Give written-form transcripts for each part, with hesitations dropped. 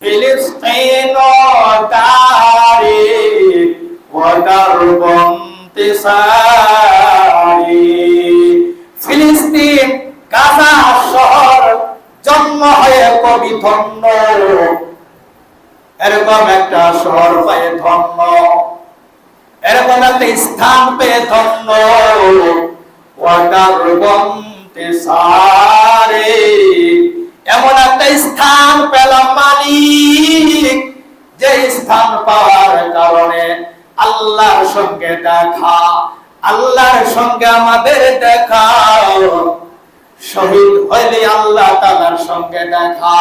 فلسطين تاريخ ودرب انتصاري ফিলিস্তিন গাজা শহর জন্ম হয়ে কবি ধন্য এরকম একটা শহর পেয়ে ধন্য এরকম একটা স্থান পেয়ে ধন্য ওয়াদারব ইন্তিসারি এমন একটা স্থান পেলাম মালিক যে স্থান পাওয়ার কারণে আল্লাহর সঙ্গে দেখা আল্লাহর সঙ্গে আমাদের দেখা শহীদ হইলে আল্লাহ তাআলার সঙ্গে দেখা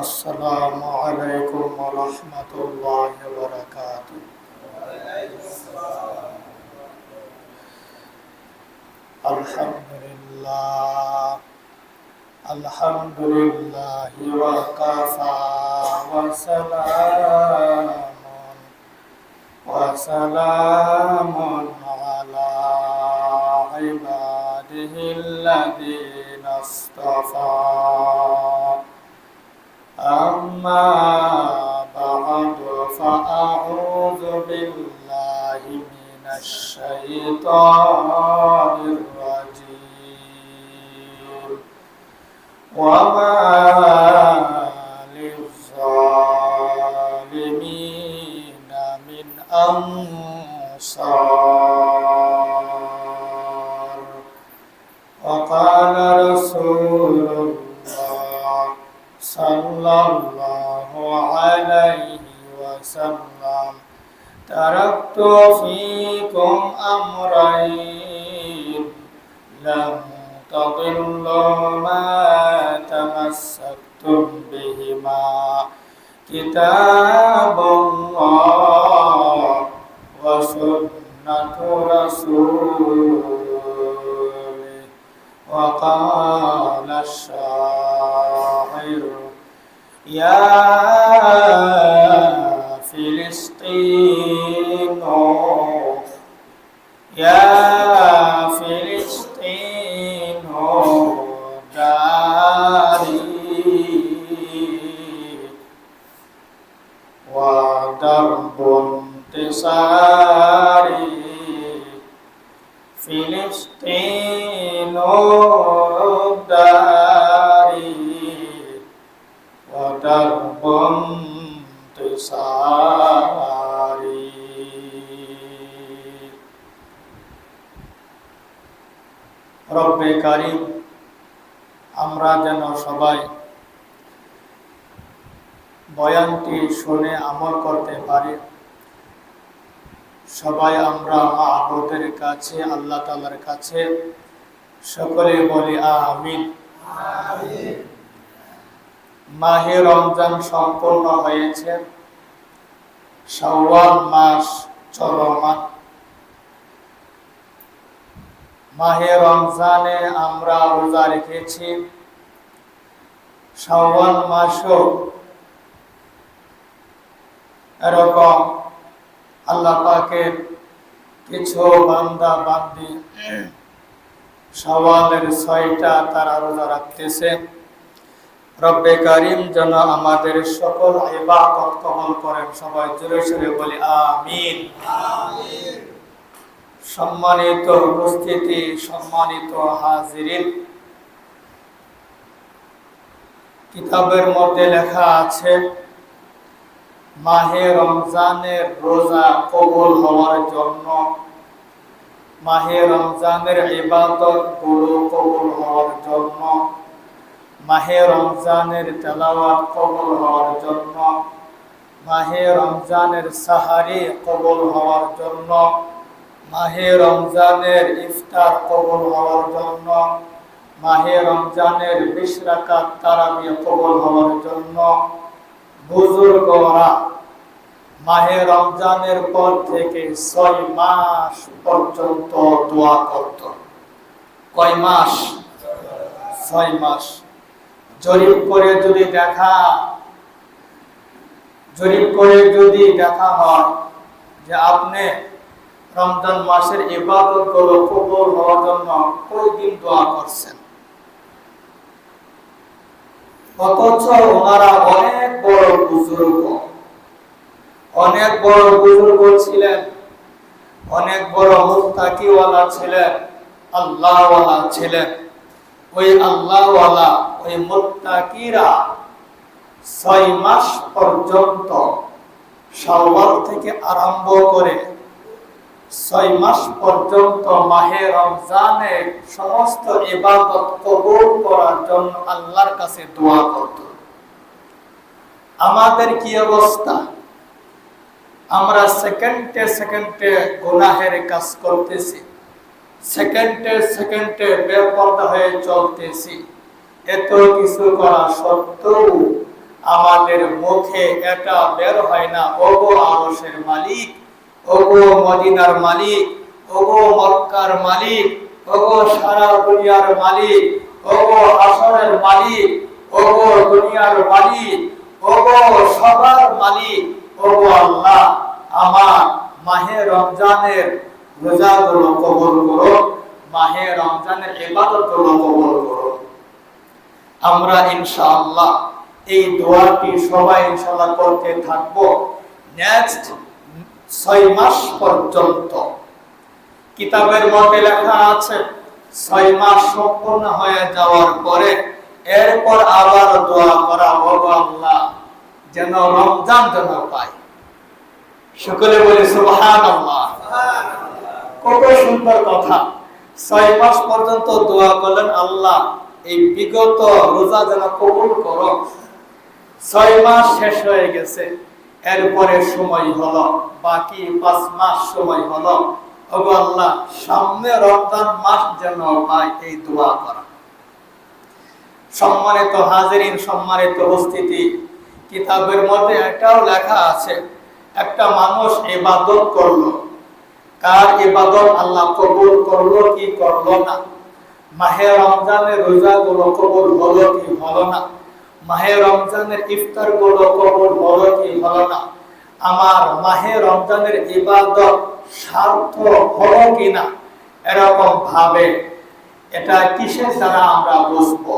আসসালামু আলাইকুম ওয়া রাহমাতুল্লাহি ওয়া বারাকাতুহু আলহামদুলিল্লাহি ওয়া কাফা ওয়া সালামুন আলা ইবাদিহিল্লাযীনা ইসতাফা أما بعد فأعوذ بالله من الشيطان الرجيم وما للظالمين من أنصار وقال رسول الله صلى الله عليه وسلم تركت فيكم أمرين لم تضلوا ما تمسكتم بهما كتاب الله وسنة رسوله وقال الشاعر يا فلسطين داري ودرب انتصاري فلسطين داري ودرب انتصاري রব্বে কারীম আমরা যেন সবাই বয়ানটি শুনে আমল করতে পারি সবাই আমরা মাবুদের কাছে আল্লাহ তাআলার কাছে সকলে বলি আমিন আমিন মাহে রমজান সম্পূর্ণ হয়েছে শাওয়াল মাস চলমান মাহে রমজানে আমরা রোজা রেখেছি শাওয়াল মাসও এরকম আল্লাহ পাকের কিছু বান্দা বান্দি শাওয়ালের 6টা তারা রোজা রাখতেছে রব্বে কারীম যেন আমাদের সকল ইবাদত কবুল করেন সবাই জোরে জোরে বলি আমিন আমিন সম্মানিত উপস্থিতি সম্মানিত হাজিরিন কিতাবের মধ্যে লেখা আছে মাহে রমজানের রোজা কবুল হওয়ার জন্য মাহে রমজানের ইবাদত গুলো কবুল হওয়ার জন্য মাহে রমজানের তেলাওয়াত কবুল হওয়ার জন্য মাহে রমজানের সাহারি কবুল হওয়ার জন্য মাহে রমজানের ইফতার কবুল হওয়ার জন্য মাহে রমজানের 20 রাকাত তারাবি কবুল হওয়ার জন্য বুজুর্গরা মাহে রমজানের পর থেকে 6 মাস পর্যন্ত দোয়া করত। কয় মাস? 6 মাস। জরিপ করে যদি দেখা হয় যে আপনি রমজান মাসের ইবাদত গুলো কবুল হওয়ার জন্য কয়দিন দোয়া করছেন, অথচ ওনারা অনেক বড় বুজুর্গ ছিলেন, অনেক বড় মুত্তাকিওয়ালা ছিলেন, আল্লাহওয়ালা ছিলেন। ওই আল্লাহওয়ালা, ওই মুত্তাকিরা 6 মাস পর্যন্ত শাওয়াল থেকে আরম্ভ করে 6 মাস পর্যন্ত মাহে রমজানে সমস্ত ইবাদত কবুল করার জন্য আল্লাহর কাছে দোয়া করত। আমাদের কি অবস্থা? আমরা সেকেন্ডে গুনাহের কাজ করতেছি, সেকেন্ডে বেপরদা হয়ে চলতেছি। এত কিছু করা সত্ত্বেও আমাদের মুখে এটা বের হয় না, ওগো আরশের মালিক, ওগো মদিনার মালিক, ওগো মক্কার মালিক, ওগো সারা দুনিয়ার মালিক, ওগো আসরের মালিক, ওগো দুনিয়ার মালিক, ওগো সবার মালিক, ওগো আল্লাহ, আমার মাহে রমজানের রোজাগুলো কবুল করো, মাহে রমজানের ইবাদতগুলো কবুল করো। আমরা ইনশাআল্লাহ এই দোয়াটি সবাই ইনশাআল্লাহ করতে থাকবো নেক্সট 6 মাস পর্যন্ত। কিতাবের মধ্যে লেখা আছে 6 মাস সম্পূর্ণ হয়ে যাওয়ার পরে এরপর আবার দোয়া করা, ওগো আল্লাহ যেন রমজান যেন পাই। সকলে বলি সুবহানাল্লাহ। কত সুন্দর কথা। 6 মাস পর্যন্ত দোয়া করলেন, আল্লাহ এই বিগত রোজা যেন কবুল করো। 6 মাস শেষ হয়ে গেছে, এরপরে সময় হলো বাকি 5 মাস সময় হলো, ওগো আল্লাহ সামনে রমজান মাস যেন পাই, এই দোয়া করা। সম্মানিত হাজিরিন, সম্মানিত উপস্থিতি, কিতাবের মধ্যে এটাও লেখা আছে একটা মানুষ ইবাদত করলো, কার ইবাদত আল্লাহ কবুল করলো কি করলো না, মাহে রমজানের রোজাগুলো কবুল হলো কি হলো না, মাহে রমজানের ইফতার গুলো কবুল হলো কি হলো না, আমার মাহে রমজানের ইবাদত সার্থক হলো কিনা, এরকম ভাবে এটা কিসের দ্বারা আমরা বুঝবো?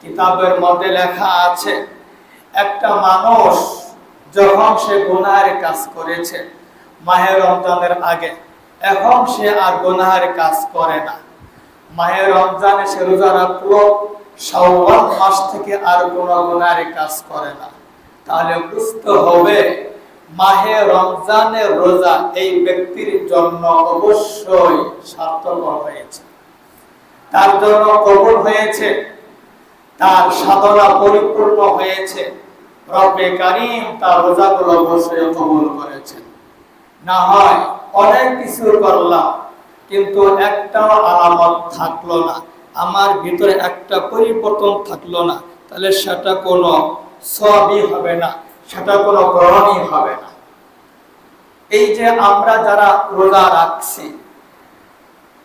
কিতাবের মধ্যে লেখা আছে একটা মানুষ যখন সে গুনাহের কাজ করেছে মাহে রমজানের আগে, এখন সে আর গুনাহের কাজ করে না, মাহে রমজানে সে রোজা রাখলো, শাওয়াল মাস থেকে আর কোনো গুনাহের কাজ করে না, তাহলে বুঝতে হবে মাহে রমজানের রোজা এই ব্যক্তির জন্য অবশ্যই সার্থক হয়েছে, তার জন্য কবুল হয়েছে, তার সাধনা পরিপূর্ণ হয়েছে। রব্বে কারীম তার রোজাগুলো অবশ্যই কবুল করেছেন। না হয় অনেক কিছু করলাম কিন্তু একটাও আলামত থাকলো না, আমার ভিতরে একটা পরিবর্তন থাকলো না, তাহলে সেটা কোনো সওয়াবই হবে না, সেটা কোনো গ্রহণই হবে না। এই যে আমরা যারা রোজা রাখছি,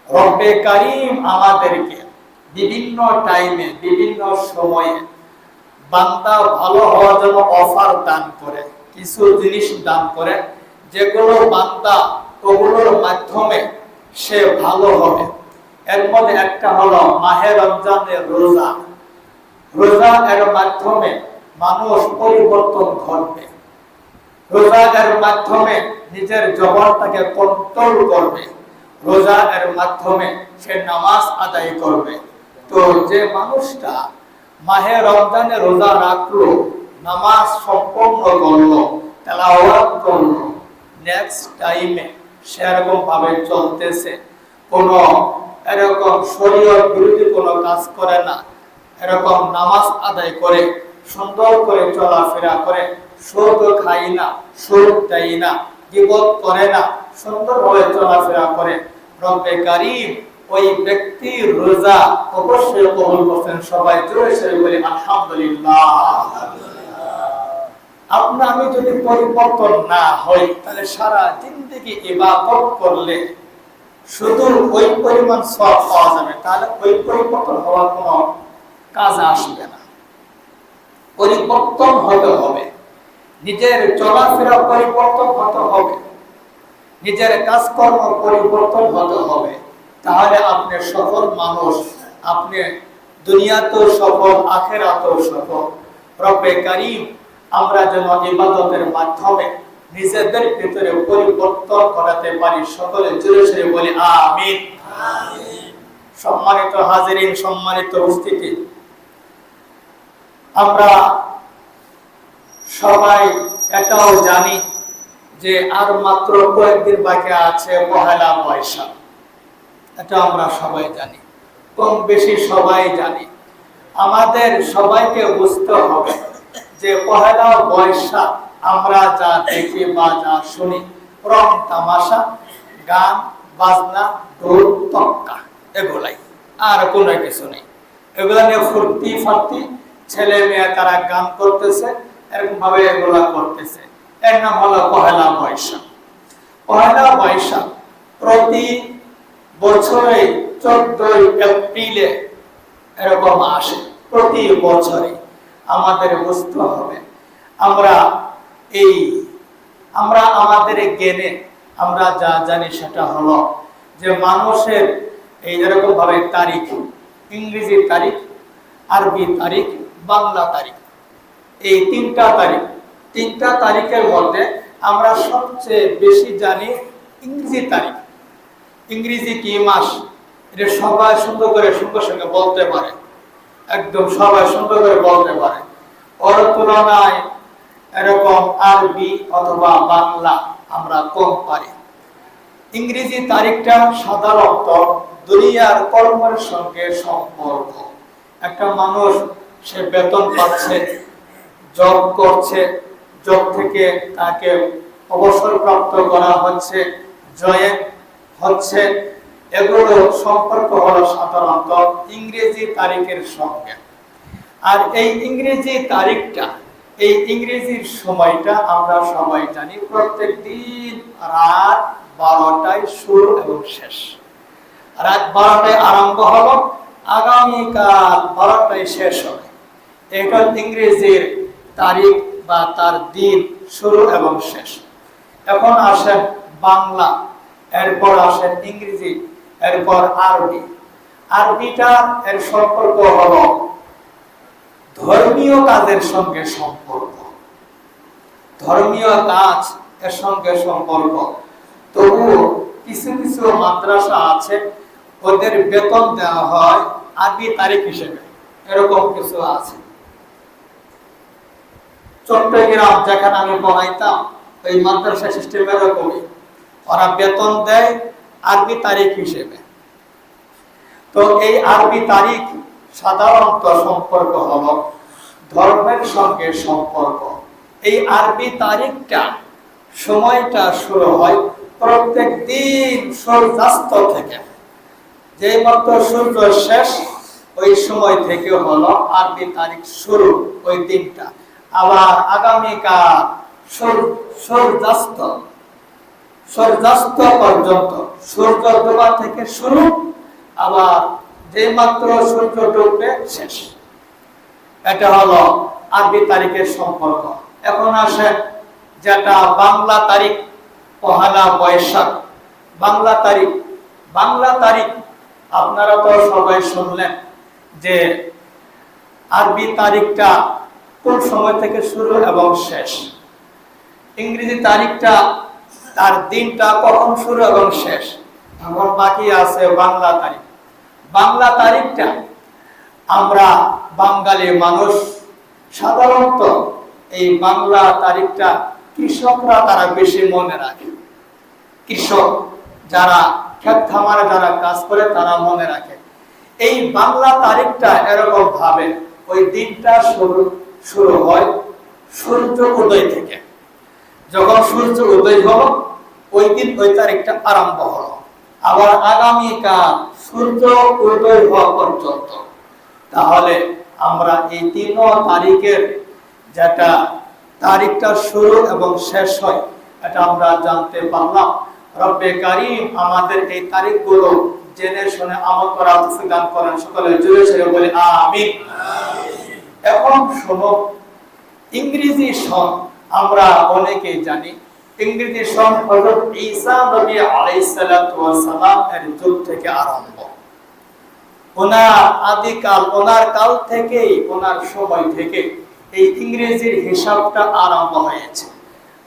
রব্বে কারীম আমাদেরকে বিভিন্ন টাইমে বিভিন্ন সময়ে বান্দা ভালো হওয়ার জন্য অফার দান করে, কিছু জিনিস দান করে, যেগুলো বান্দা ওগুলোর মাধ্যমে সে ভালো হবে। এর মধ্যে একটা হলো মাহে রমজানের রোজা। রোজা এর মাধ্যমে মানুষ পরিবর্তন ঘটবে, রোজা এর মাধ্যমে নিজের জবানটাকে কন্ট্রোল করবে, রোজা এর মাধ্যমে সে নামাজ আদায় করবে। তো যে মানুষটা মাহে রমজানে রোজা রাখলো, নামাজ সম্পূর্ণ করলো, তেলাওয়াত করলো, নেক্সট টাইমে সেরকম ভাবে চলতেছে, কোনো এরকম শরীয়ত বিরোধী কোনো কাজ করে না, এরকম নামাজ আদায় করে সুন্দর করে চলাফেরা করে, সুদ খাই না, সুদ দেয় না, গীবত করে না, সুন্দরভাবে চলাফেরা করে, রব্বে কারীম ওই ব্যক্তির রোজা অবশ্যই কবুল করছেন। সবাই জোরে সরে বলি আলহামদুলিল্লাহ। আপনি আমি যদি পরিবর্তন না হই, তাহলে সারা জিন্দেগি ইবাদত করলে শুধু ওই পরিমাণ সওয়াব পাওয়া যাবে, তাহলে ওই পরিবর্তন হওয়ার কোনো কাজ আসবে না। পরিবর্তন হতে হবে, নিজের চলাফেরা পরিবর্তন হতে হবে, নিজের কাজকর্ম পরিবর্তন হতে হবে, তাহলে আপনি সফল মানুষ, আপনি দুনিয়াতেও সফল, আখিরাতেও সফল। রব্বে কারীম আমরা যেন ইবাদতের মাধ্যমে নিজেদের ভিতরে পরিবর্তন করাতে পারি, সকলে জোরে জোরে বলি আমিন। সম্মানিত হাজিরিন, সম্মানিত উপস্থিতি, আমরা সবাই এটাও জানি যে আর মাত্র কয়েকদিন বাকি আছে পহেলা বৈশাখ। এটা আমরা সবাই জানি, কম বেশি সবাই জানি। আমাদের সবাইকে বুঝতে হবে যে পহেলা বৈশাখ আমরা যা দেখি বা যা শুনি, রং তামাশা, গান বাজনা, ঢোল তক্কা, এগুলাই, আর কোনো কিছু নেই। এগুলা নিয়ে ফুর্তি ফার্তি, ছেলে মেয়ে তারা গান করতেছে, এরকম ভাবে এগুলা করতেছে। এর নাম হলো পহেলা বৈশাখ। পহেলা বৈশাখ প্রতি বছরে 14 এপ্রিলে এরকম আসে, প্রতি বছরে। আমাদের বুঝতে হবে আমরা আমাদের জ্ঞানে আমরা যা জানি সেটা হলো যে মানুষের এই এরকম ভাবে তারিখ, ইংরেজি তারিখ, আরবি তারিখ, বাংলা তারিখ, এই তিনটা তারিখের মধ্যে আমরা সবচেয়ে বেশি জানি ইংরেজি তারিখ। ইংরেজি কি মাস, এটা সবাই সুন্দর করে সঙ্গে সঙ্গে বলতে পারে, একদম সবাই সুন্দর করে বলতে পারে। ওর তুলনায় এরকম আরবি অথবা বাংলা আমরা কম পারি। ইংরেজি তারিখটা সাধারণত দুনিয়ার কর্মের সঙ্গে সম্পর্ক। একটা মানুষ সে বেতন পাচ্ছে, জব করছে, জব থেকে তাকে অবসরপ্রাপ্ত করা হচ্ছে, জয়েন হচ্ছে, এগুলো সম্পর্ক হলো সাধারণত ইংরেজি তারিখের সঙ্গে। আর এই ইংরেজি তারিখটা, এই ইংরেজির সময়টা আমরা সবাই জানি, প্রত্যেক দিন রাত 12টায় শুরু এবং শেষ। রাত 12টায় আরম্ভ হলো, আগামীকাল 12টায় শেষ হবে। এটা ইংরেজির তারিখ বা তার দিন শুরু এবং শেষ। এখন আসেন বাংলা, এরপর আসেন ইংরেজি, এরপর আরবি। আরবিটা এর সম্পর্ক হলো ধর্মীয় কাজের সঙ্গে সম্পর্ক, ধর্মীয় কাজ এর সঙ্গে সম্পর্ক। তবুও কিছু কিছু মাদ্রাসা আছে, ওদের বেতন দেওয়া হয় আরবি তারিখ হিসেবে, এরকম কিছু আছে। চট্টগ্রাম যেখানে আমি পড়াইতাম, ওই মাদ্রাসা সিস্টেম এরকমই, ওরা বেতন দেয় আরবি তারিখ হিসেবে। তো এই আরবি তারিখ সাধারণত সম্পর্ক হলো ধর্মের সঙ্গে সম্পর্ক। এই আরবি তারিখটা সময়টা শুরু হয় প্রত্যেক দিন সূর্যাস্ত থেকে, যে মাত্র সূর্য শেষ ওই সময় থেকে হলো আরবি তারিখ শুরু, ওই দিনটা। আবার আগামীকাল সূর্যাস্ত পর্যন্ত, সূর্য ডোবা থেকে শুরু, আবার যে মাত্র সূর্য ডুববে শেষ। এটা হলো আরবি তারিখের সম্পর্ক। এখন আসে যেটা বাংলা তারিখ, পহেলা বৈশাখ। বাংলা তারিখ আপনারা তো সবাই শুনলেন যে আরবি তারিখটা কোন সময় থেকে শুরু এবং শেষ। ইংরেজি তারিখটা তার দিনটা কখন শুরু এবং শেষ। এখন বাকি আছে বাংলা তারিখ। বাংলা তারিখটা আমরা বাঙালি মানুষ সাধারণত এই বাংলা তারিখটা কৃষকরা তারা বেশি মনে রাখে। কৃষক যারা ক্ষেত খামারে যারা কাজ করে তারা মনে রাখে। এই বাংলা তারিখটা এরকম ভাবে ওই দিনটা শুরু হয় সূর্য উদয় থেকে। যখন সূর্য উদয় হলো ওই দিন ওই তারিখটা আরম্ভ হলো। আবার আগামীকাল সূর্য উদয় হওয়া পর্যন্ত। তাহলে আমরা এই 3 তারিখের যেটা তারিখটা শুরু এবং শেষ হয়, এটা আমরা জানতে পারলাম। রব্বে কারীম আমাদের এই তারিখগুলো জেনে শুনে আমল করার তৌফিক দান করেন। সকলে জোরে সোরে বলি আমিন। এখন শোনো, ইংরেজি সন আমরা অনেকেই জানি। ইংরেজি সন হযরত ঈসা নবী আলাইহিস সালাতু ওয়াস সালাম এর যুগ থেকে আরম্ভ। ওনার আদিকাল, ওনার কাল থেকেই, ওনার সময় থেকে এই ইংরেজির হিসাবটা আরম্ভ হয়েছে।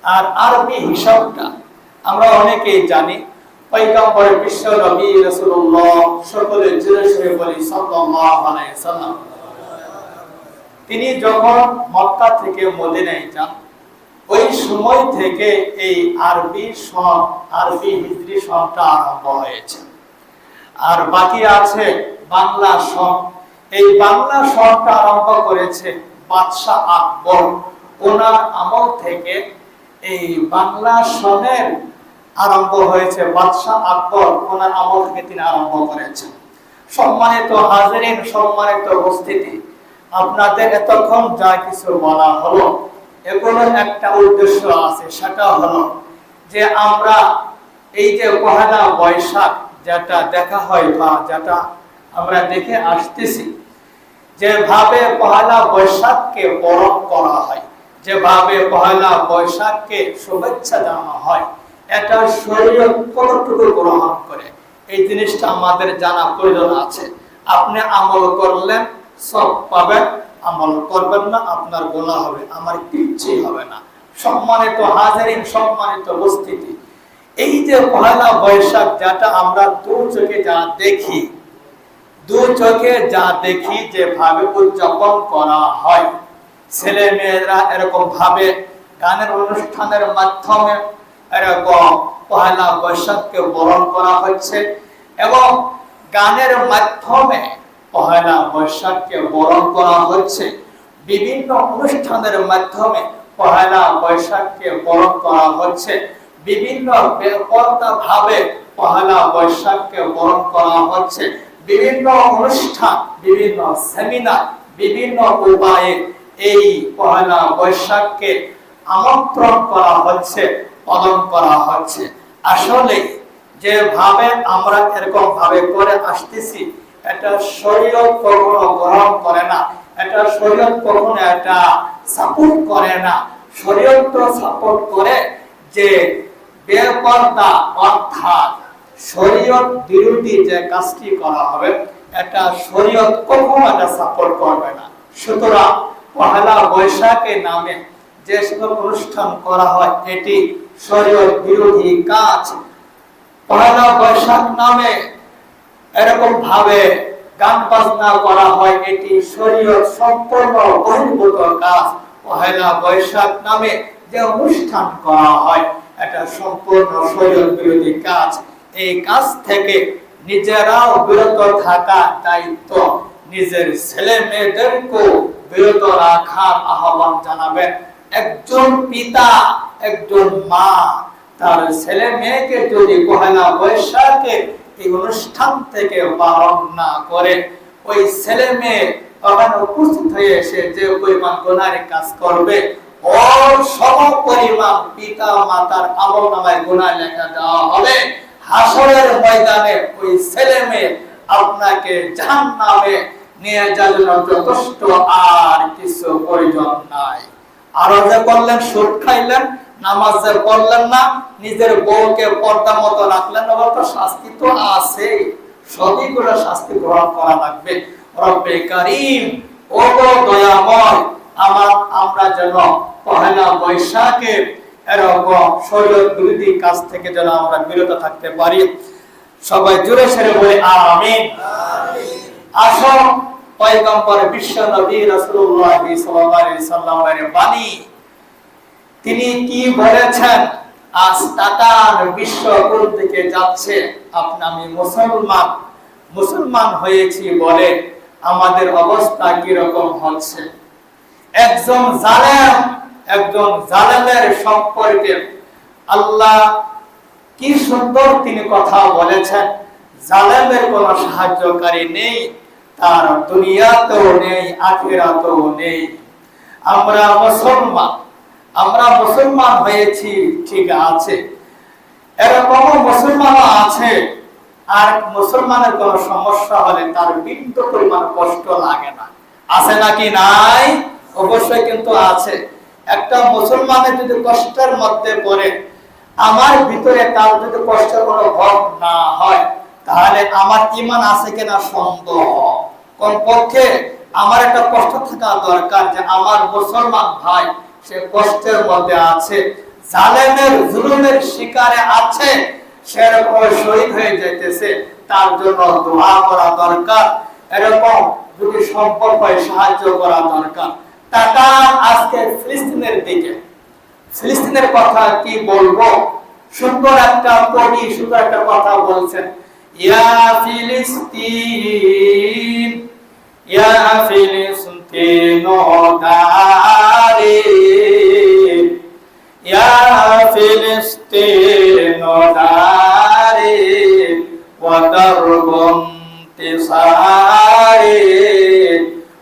আর আরবি হিসাবটা আমরা অনেকেই জানি। পয়গম্বর বিশ্ব নবী রাসূলুল্লাহ সকলে জোরে সোরে বলি সাল্লাল্লাহু আলাইহি সাল্লাম, তিনি যখন মক্কা থেকে মদিনায় যান, ওই সময় থেকে এই আরবি সন, আরবি হিজরি সনটা আরম্ভ হয়েছে। আর বাকি আছে বাংলা সন। এই বাংলা সনটা আরম্ভ করেছে বাদশাহ আকবর। ওনার আমল থেকে এই বাংলা সনের আরম্ভ হয়েছে। বাদশাহ আকবর ওনার আমল থেকে তিনি আরম্ভ করেছেন। সম্মানিত হাজিরিন, সম্মানিত উপস্থিতি, আপনাদের এতক্ষণ যা কিছু বলা হলো, এগুলোর একটা উদ্দেশ্য আছে। সেটা হলো যে আমরা এই যে পহেলা বৈশাখ যেটা দেখা হয় বা যেটা আমরা দেখে আসতেছি, যেভাবে পহেলা বৈশাখকে বরণ করা হয়, যেভাবে পহেলা বৈশাখকে শুভেচ্ছা জানানো হয়, এটা শরীয়ত কতটুকু গ্রহণ করে এই জিনিসটা আমাদের জানা প্রয়োজন আছে। আপনি আমল করলেন সব পাবেন, আমল করবেন না আপনার গুনাহ হবে, আমার কিচ্ছু হবে না। সম্মানিত হাজিরিন, সম্মানিত উপস্থিতি, এই যে পহেলা বৈশাখ যেটা আমরা দু চোখে যা দেখি, দু চোখে যা দেখি যেভাবে উদযাপন করা হয়, ছেলে মেয়েরা এরকম ভাবে গানের অনুষ্ঠানের মাধ্যমে এরকম পহেলা বৈশাখকে বরণ করা হচ্ছে এবং গানের মাধ্যমে পহেলা বৈশাখকে বরণ করা হচ্ছে। বিভিন্ন অনুষ্ঠানের মাধ্যমে পহেলা বৈশাখকে বরণ করা হচ্ছে। বিভিন্ন ভাবে পহেলা বৈশাখকে বরণ করা হচ্ছে। বিভিন্ন অনুষ্ঠান, বিভিন্ন সেমিনার, বিভিন্ন উপায়ে এই পহেলা বৈশাখকে আমন্ত্রণ করা হচ্ছে, পালন করা হচ্ছে। আসলে যেভাবে আমরা এরকম ভাবে করে আসতেছি, এটা শরীয়ত কখনো গ্রহণ করে না, এটা শরীয়ত কখনো এটা সাপোর্ট করে না। শরীয়ত তো সাপোর্ট করে যে বেপরদা অর্থাৎ শরীয়ত বিরোধী যে কাজটি করা হবে, এটা শরীয়ত কখনো এটা সাপোর্ট করবে না। সুতরাং পহেলা বৈশাখের নামে যে সকল অনুষ্ঠান করা হয়, এটি শরীয়ত বিরোধী কাজ। পহেলা বৈশাখ নামে এরকম ভাবে গান বাজনা করা হয়, এটি শরীয়ত সম্পূর্ণ বহির্ভূত কাজ। পহেলা বৈশাখ নামে যে অনুষ্ঠান করা হয়, এটা সম্পূর্ণ শরীয়ত বিরোধী কাজ। এই কাজ থেকে নিজেরাও বিরত থাকা দায়িত্ব। নিজের ছেলে মেয়েদেরকেও বিরত রাখার আহ্বান জানাবেন। একজন পিতা, একজন মা তার ছেলে মেয়েকে যদি পহেলা বৈশাখের এই অনুষ্ঠান থেকে বারণ না করে, ওই ছেলে মেয়ে ওখানে উপস্থিত হয়ে এসে যে পরিমাণ গুনাহের কাজ করবে, ওর সম পরিমাণ পিতা মাতার আমলনামায় গুনাহ লেখা দেওয়া হবে। হাসরের ময়দানে ওই ছেলে মেয়ে আপনাকে জাহান্নামে নিয়ে যাওয়ার জন্য যথেষ্ট, আর কিছু প্রয়োজন নাই। আর যে করলেন সুদ খাইলেন, নামাজ যে পড়লেন না, নিজের বউকে পর্দা মতো রাখলেন, ওর তো শাস্তি তো আছে। সবই গুলো শাস্তি গ্রহণ করা লাগবে। রব্বে কারীম, ও দয়াময়, আমরা যেন পহেলা বৈশাখের এরকম শরীয়ত বিরোধী কাজ থেকে যেন আমরা বিরত থাকতে পারি। সবাই জোরে সোরে বলে আমিন। আসুন পয়গম্বর বিশ্ব নবী রাসূলুল্লাহ সাল্লাল্লাহু আলাইহি সাল্লামের বাণী, তিনি কি বলেছেন? আজ তাতার বিশ্ব কোন দিকে যাচ্ছে। আমি মুসলমান হয়েছি বলে আমাদের অবস্থা কি রকম হচ্ছে। একজন জালেমের সম্পর্কে আল্লাহ কি সুন্দর তিনি কথা বলেছেন। জালেমের কোনো সাহায্যকারী নেই, তার দুনিয়াতেও নেই, আখিরাতেও নেই। আমরা মুসলমান, আমরা মুসলমান হয়েছি ঠিক আছে, এরকম মুসলমানও আছে আর মুসলমানের কোন সমস্যা হলে তার বিন্দু পরিমাণ কষ্ট লাগে না, আছে নাকি নাই? অবশ্যই কিন্তু আছে। একটা মুসলমানের যদি কষ্টের মধ্যে পড়ে, আমার ভিতরে তার যদি কষ্টের কোনো ভোগ না হয়, তাহলে আমার ঈমান আছে কিনা সন্দেহ। কমপক্ষে আমার একটা কষ্ট থাকা দরকার যে আমার মুসলমান ভাই সে কষ্টের মধ্যে আছে, জালেমের জুলুমের শিকারে আছে, সেরকম শহীদ হয়ে যাইতেছে, তার জন্য দোয়া করা দরকার। এরকম যদি সম্পদ হয় সাহায্য করা দরকার। টাকা আজকে ফিলিস্তিনের দিকে, ফিলিস্তিনের কথা কি বলবো, সুন্দর একটা কবি সুন্দর একটা কথা বলছেন, ইয়া ফিলিস্তিন ইয়া ফিলিস্তিন দারে ইয়া ফিলিস্তিন দারে ওয়া দারবুন তিসারে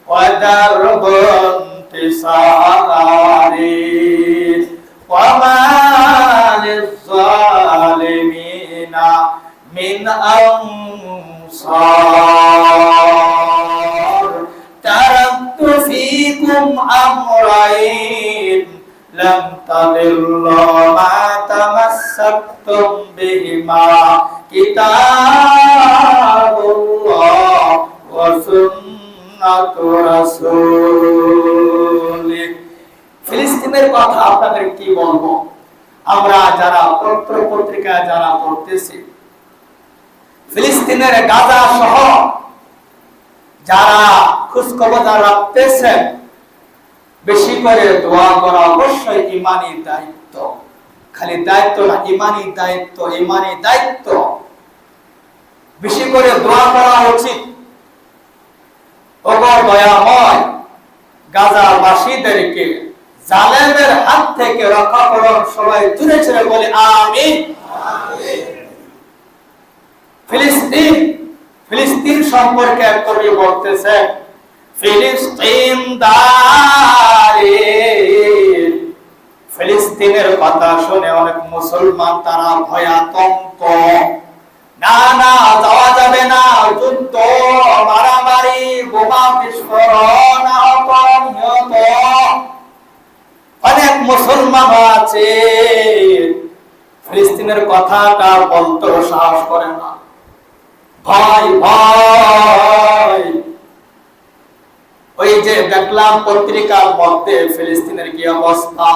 ওয়া দারবুন তিসারে ওয়া মা লিয-যালিমিনা মিন আনসার তারাকতু ফীকুম আমরাইন লাম তাদিল্লু মা তামাসসাকতুম বিহিমা কিতাবুল্লাহ ওয়া সুন্নাতু রাসূলিহ। ফিলিস্তিনের কথা আপনাদের কি বলবো, আমরা যারা পত্র পত্রিকা যারা পড়তেছি, ফিলিস্তিনের গাজা সহ যারা খোঁজ খবর রাখতেছেন, বেশি করে দোয়া করা অবশ্যই ঈমানি দায়িত্ব। খালি দায়িত্ব না, ঈমানি দায়িত্ব, ঈমানি দায়িত্ব। বেশি করে দোয়া করা উচিত। ওগো দয়াময়, গাজাবাসীদেরকে জালেমের হাত থেকে রক্ষা করুন। সবাই জুড়ে ছেড়ে বলে আমিন। ফিলিস্তিন, ফিলিস্তিন সম্পর্কে এক কবি বলতেছেন, ফিলিস্তিন দারে। ফিলিস্তিনের কথা শুনে অনেক মুসলমান তারা ভয়াতঙ্ক, না না যাওয়া যাবে না, যুদ্ধ, মারামারি, বোমা বিস্ফোরণ, নিহত। অনেক মুসলমান আছে ফিলিস্তিনের কথাটা বলতে সাহস করে না, ভয় ভয়। ওই যে দেখলাম পত্রিকার মধ্যে ফিলিস্তিনের কি অবস্থা,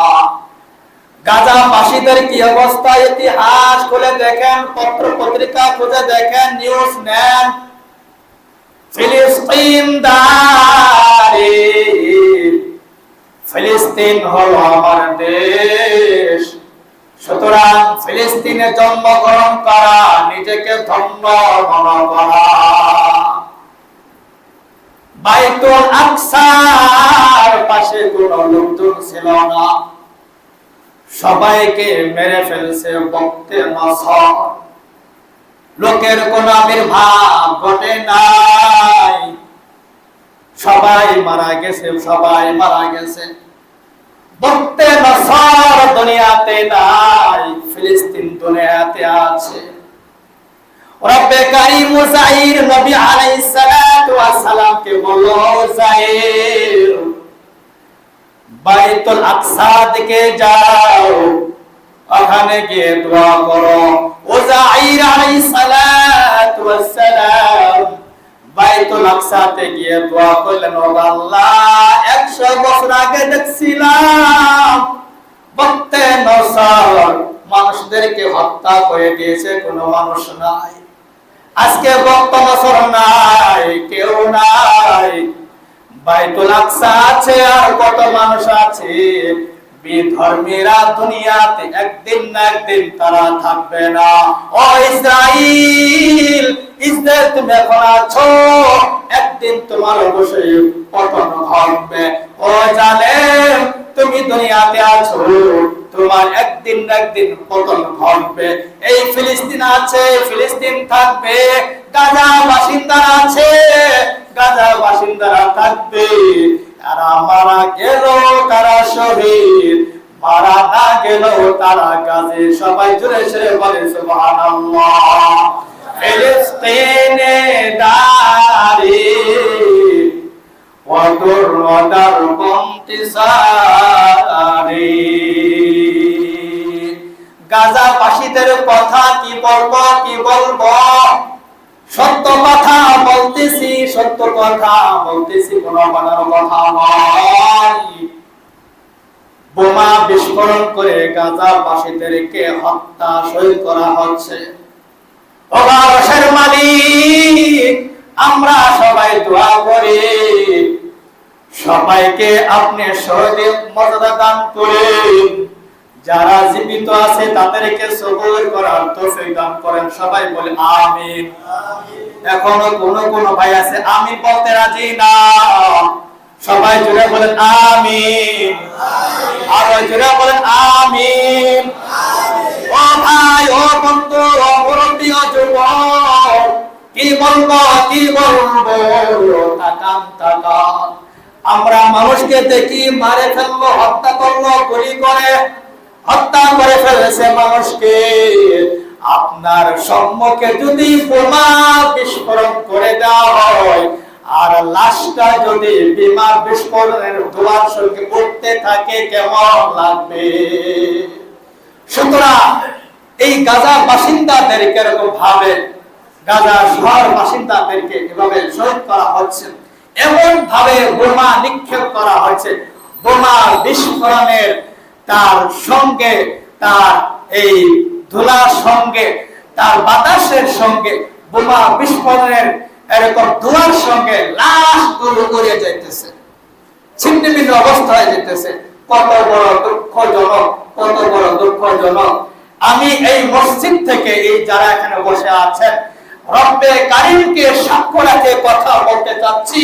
গাজাবাসীদের কি অবস্থা, ইতিহাস খুলে দেখেন, পত্র পত্রিকা খুঁজে দেখেন, নিউজ নেন। ফিলিস্তিন দারে, ফিলিস্তিন হলো আমার দেশ, সুতরাং ফিলিস্তিনে জন্মগ্রহণ করা, নিজেকে ধন্য মনে করা। বাইতুল আকসার পাশে কোনো লোকজন ছিল না, সবাইকে মেরে ফেলছে বক্তে নসর। লোকের কোন আবির্ভাব ঘটে নাই, সবাই মারা গেছে, সবাই মারা গেছে। বক্তে নসর দুনিয়াতে নাই, ফিলিস্তিন দুনিয়াতে আছে। রব্বে কারীম উযাইর নবী আলাইহিস সালাতু ওয়াস সালামকে বলল, উযাইর বাইতুল আকসা দিকে যাও, ওখানে গিয়ে দোয়া করো। উযাইর আলাইহিস সালাতু ওয়াস সালাম বাইতুল আকসাতে গিয়ে দোয়া করলেন, ও আল্লাহ 100 বছর আগে দেখছিলাম বক্তে নসর মানুষদেরকে হত্যা করে দিয়েছে, কোনো মানুষ নাই। আজকে বক্তে নসর নাই, কেউ নাই। বাইতুল আকসা আছে, আর কত মানুষ আছে। বিধর্মীরা দুনিয়াতে একদিন না একদিন তারা থাকবে না। ও ইসরাইল, ইসরায়েল তুমি এখন আছো, একদিন তোমার অবশ্যই পতন ঘটবে। ও জালেম, তুমি দুনিয়াতে আছো, তোমার একদিন না একদিন পতন ঘটবে। এই ফিলিস্তিন আছে, ফিলিস্তিন থাকবে। গাজা বাসিন্দারা আছে, গাজা বাসিন্দারা থাকবে। তারা মারা গেল, তারা শহীদ। মারা না গেলেও তারা গাজী। সবাই জোরে সরে বলে সুবহানাল্লাহ। ফিলিস্তিনে দাঁড়ি ওয়াদুর ওয়াদার বন্তিসারি। গাজাবাসীদের কথা কি বলবো, কি বলবো? সত্য কথা বলতেছি, সত্য কথা বলতেছি, কোনো বানানো কথা নয়। বোমা বিস্ফোরণ করে গাজাবাসীদেরকে হত্যা শহীদ করা হচ্ছে। ওবারশের মালিক, আমরা সবাই দোয়া করি সবাইকে আপনি শহীদের মর্যাদা দান করেন। যারা জীবিত আছে তাদেরকে সবর করার তৌফিক দান করেন। সবাই বলে আমিন। এখনো কোন ভাই আছে আমিন বলতে রাজি না? সবাই জোরে বলেন আমিন। আরো জোরে বলেন আমিন। ও ভাই, ও বন্ধু, ও মুরব্বী, ও যুবক, কি বলবো, কি বলবো? তাকান। আমরা মানুষকে দেখি মারে ফেললো, হত্যা করলো, গুলি করে হত্যা করে ফেলেছে মানুষকে। আপনার সম্মুখে যদি বোমা বিস্ফোরণ করে দেওয়া হয় আর লাশটা যদি বিমান বিস্ফোরণের ধোঁয়ার সঙ্গে উঠতে থাকে, কেমন লাগবে? সুতরাং এই গাজা বাসিন্দাদেরকে এরকম ভাবে, গাজা শহর বাসিন্দাদেরকে এভাবে শহীদ করা হচ্ছে, এমন ভাবে বোমা নিক্ষেপ করা হচ্ছে। বোমা বিস্ফোরণের তার সঙ্গে, তার এই ধুলার সঙ্গে, তার বাতাসের সঙ্গে, বোমা বিস্ফোরণের এরকম ধোঁয়ার সঙ্গে লাশগুলো উড়ে যাইতেছে, ছিন্নভিন্ন অবস্থা হয়ে যেতেছে। কত বড় দুঃখজনক, কত বড় দুঃখজনক। আমি এই মসজিদ থেকে, এই যারা এখানে বসে আছেন, রব্বে কারীমকে সাক্ষ্য রেখে কথা বলতে চাচ্ছি।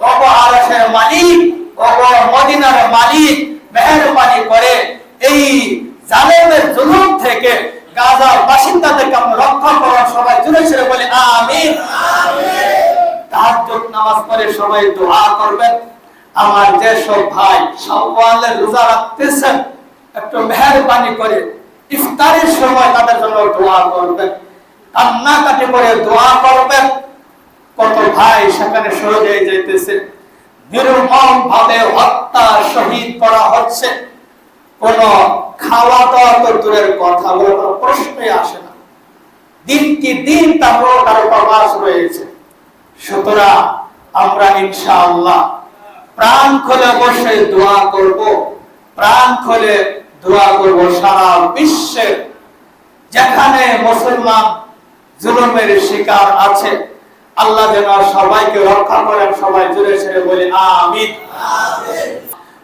ওগো আরশের মালিক, ওগো মদিনার মালিক, মেহেরবানি করে এই জালেমের জুলুম থেকে গাজা বাসিন্দাদেরকে আপনি রক্ষা করুন। সবাই জোরে সরে বলে আমিন। তাহাজ্জুদ নামাজ পড়ে সবাই দোয়া করবেন। আমার যেসব ভাই শাওয়ালের রোজা রাখতেছেন, একটু মেহেরবানি করে ইফতারের সময় তাদের জন্য দোয়া করবেন, কান্নাকাটি করে দোয়া করবেন। কত ভাই সেখানে শহীদ হয়ে যাইতেছে, নির্মম ভাবে হত্যা শহীদ করা হচ্ছে। কোন খাওয়া দাওয়া তো দূরের কথা, বলে কোনো প্রশ্নই আসে না। দিন কি দিন তারপর কারো প্রবাস রয়েছে। সুতরাং আমরা ইনশাআল্লাহ প্রাণ খুলে বসে দোয়া করব, প্রাণ খুলে দোয়া করব সারা বিশ্বের যেখানে মুসলমান জুলুমের শিকার আছে, আল্লাহ যেন সবাইকে রক্ষা করেন। সবাই জোরে সরে বলি আমিন।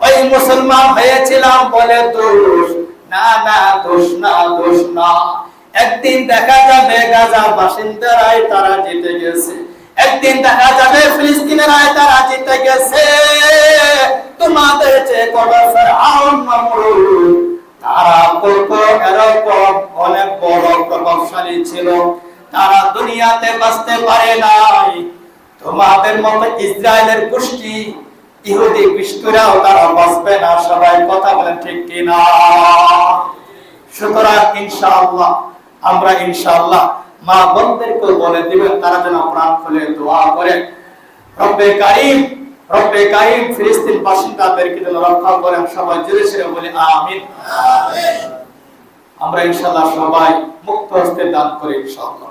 ওই মুসলমান হয়েছিলাম বলে দোষ না, না দোষ না, দোষ না। একদিন দেখা যাবে গাজা বাসিন্দারাই তারা জিতে গেছে, একদিন দেখা যাবে ফিলিস্তিনেরাই তারা জিতে গেছে। তোমাদের যে কত ফিরআউন নমরুদ, তারা কত এরকম অনেক বড় প্রভাবশালী ছিল, তারা দুনিয়াতে বাঁচতে পারে নাই। তোমাদের মতো ইসরায়েলের গোষ্ঠী ইহুদি খ্রিস্টরাও তারা বাঁচবে না। সবাই কথা বলেন ঠিক কিনা? সুতরাং ইনশাআল্লাহ আমরা ইনশাআল্লাহ মা বোনদেরকে বলে দিবেন তারা যেন প্রাণ খুলে দোয়া করে রব্বে কারীম, রব্বে কারীম ফিলিস্তিন বাসিন্দাদেরকে যেন রক্ষা করেন। সবাই জোরে সরে বলি আমিন। আমরা ইনশাআল্লাহ সবাই মুক্ত হস্তে দান করি ইনশাআল্লাহ।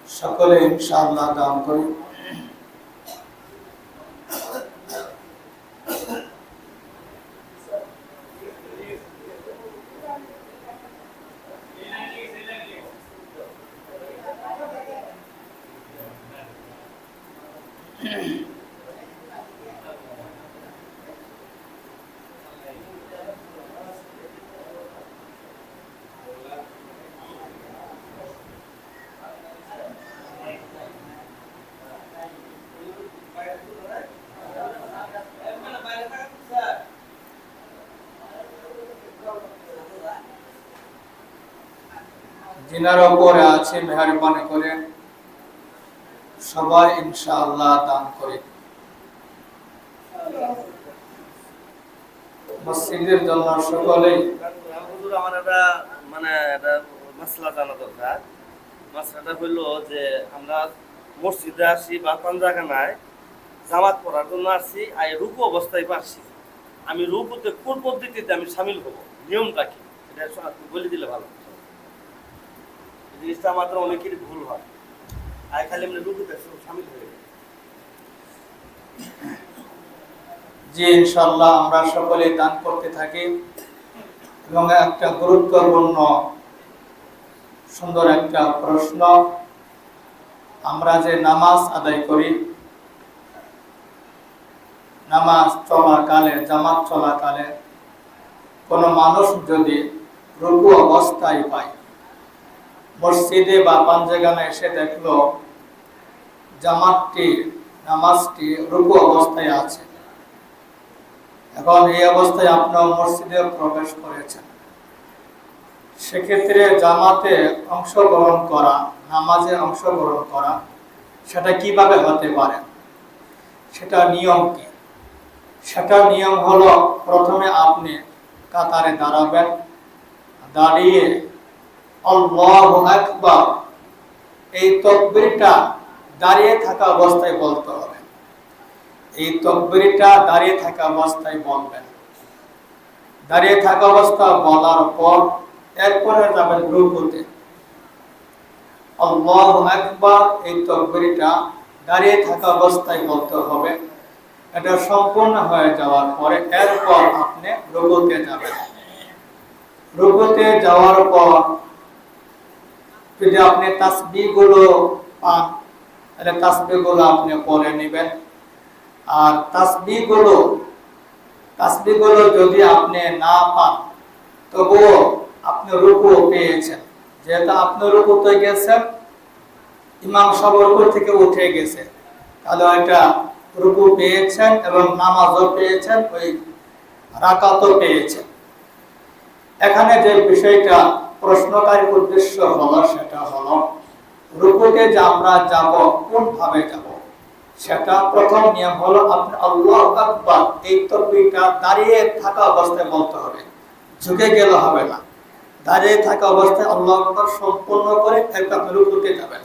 সকলে ইনশাআল্লাহ দান করি। जिनार উপরে আছে মেহেরবানি করে সবাই ইনশাআল্লাহ দান করে মসজিদের জন্য সকলেই। হুজুর আমার একটা একটা মাসলা জানা দরকার। মাসলাটা হলো যে আমরা মসজিদে আসি বা কোন জায়গায় জামাত পড়ার জন্য আসছি, আর রুকু অবস্থায় পারছি, আমি রুকুতে কোন পদ্ধতিতে আমি শামিল হব, নিয়মটা কি, এটা বলে দিলে ভালো। জিনিসটা আমাদের অনেকেরই ভুল হয়, আর খালি আমরা রুকুতে শামিল হয়ে যাই। জি ইনশাআল্লাহ আমরা সকলে দান করতে থাকি এবং একটা গুরুত্বপূর্ণ সুন্দর একটা প্রশ্ন, আমরা যে নামাজ আদায় করি, নামাজ চলাকালে জামাত চলাকালে কোনো মানুষ যদি রুকু অবস্থায় পায়, মসজিদে বা পাঞ্জাগানে এসে দেখলো জামাতটি নামাজটি রুকু অবস্থায় আছে, এখন এই অবস্থায় আপনার মসজিদে প্রবেশ করেছেন, সেক্ষেত্রে জামাতে অংশগ্রহণ করা, নামাজে অংশগ্রহণ করা সেটা কিভাবে হতে পারে, সেটা নিয়ম কি? সেটা নিয়ম হলো প্রথমে আপনি কাতারে দাঁড়াবেন, দাঁড়িয়ে আল্লাহু আকবার এই তাকবীরটা দাঁড়িয়ে থাকা অবস্থায় বলতে হবে। এই তাকবীরটা দাঁড়িয়ে থাকা অবস্থায় বলবেন। দাঁড়িয়ে থাকা অবস্থা বলার পর এরপরে যাবেন রুকুতে। আল্লাহু আকবার এই তাকবীরটা দাঁড়িয়ে থাকা অবস্থায় বলতে হবে। এটা সম্পূর্ণ হয়ে যাওয়ার পরে এরপর আপনি রুকুতে যাবেন। রুকুতে যাওয়ার পর যদি আপনি তাসবিহগুলো পান তাহলে তাসবিহগুলো আপনি পড়ে নেবেন, আর তাসবিহগুলো যদি আপনি না পান তবুও আপনি রুকু পেয়েছেন, যেহেতু আপনি রুকুতে গেছেন, ইমাম সাহেব রুকু থেকে উঠে গেছে, তাহলে এটা রুকু পেয়েছেন এবং নামাজও পেয়েছেন, ওই রাকাতও পেয়েছেন। এখানে যে বিষয়টা প্রশ্নকারীর উদ্দেশ্য হলো সেটা হলো রুকুতে যে আমরা যাব কোন ভাবে যাব, সেটা প্রথম নিয়ম হলো আপনি আল্লাহু আকবার এই তাকবীরটা দাঁড়িয়ে থাকা অবস্থায় বলতে হবে, ঝুঁকে গেলে হবে না। দাঁড়িয়ে থাকা অবস্থায় আল্লাহু আকবার সম্পূর্ণ করে এরপর আপনি রুকুতে যাবেন।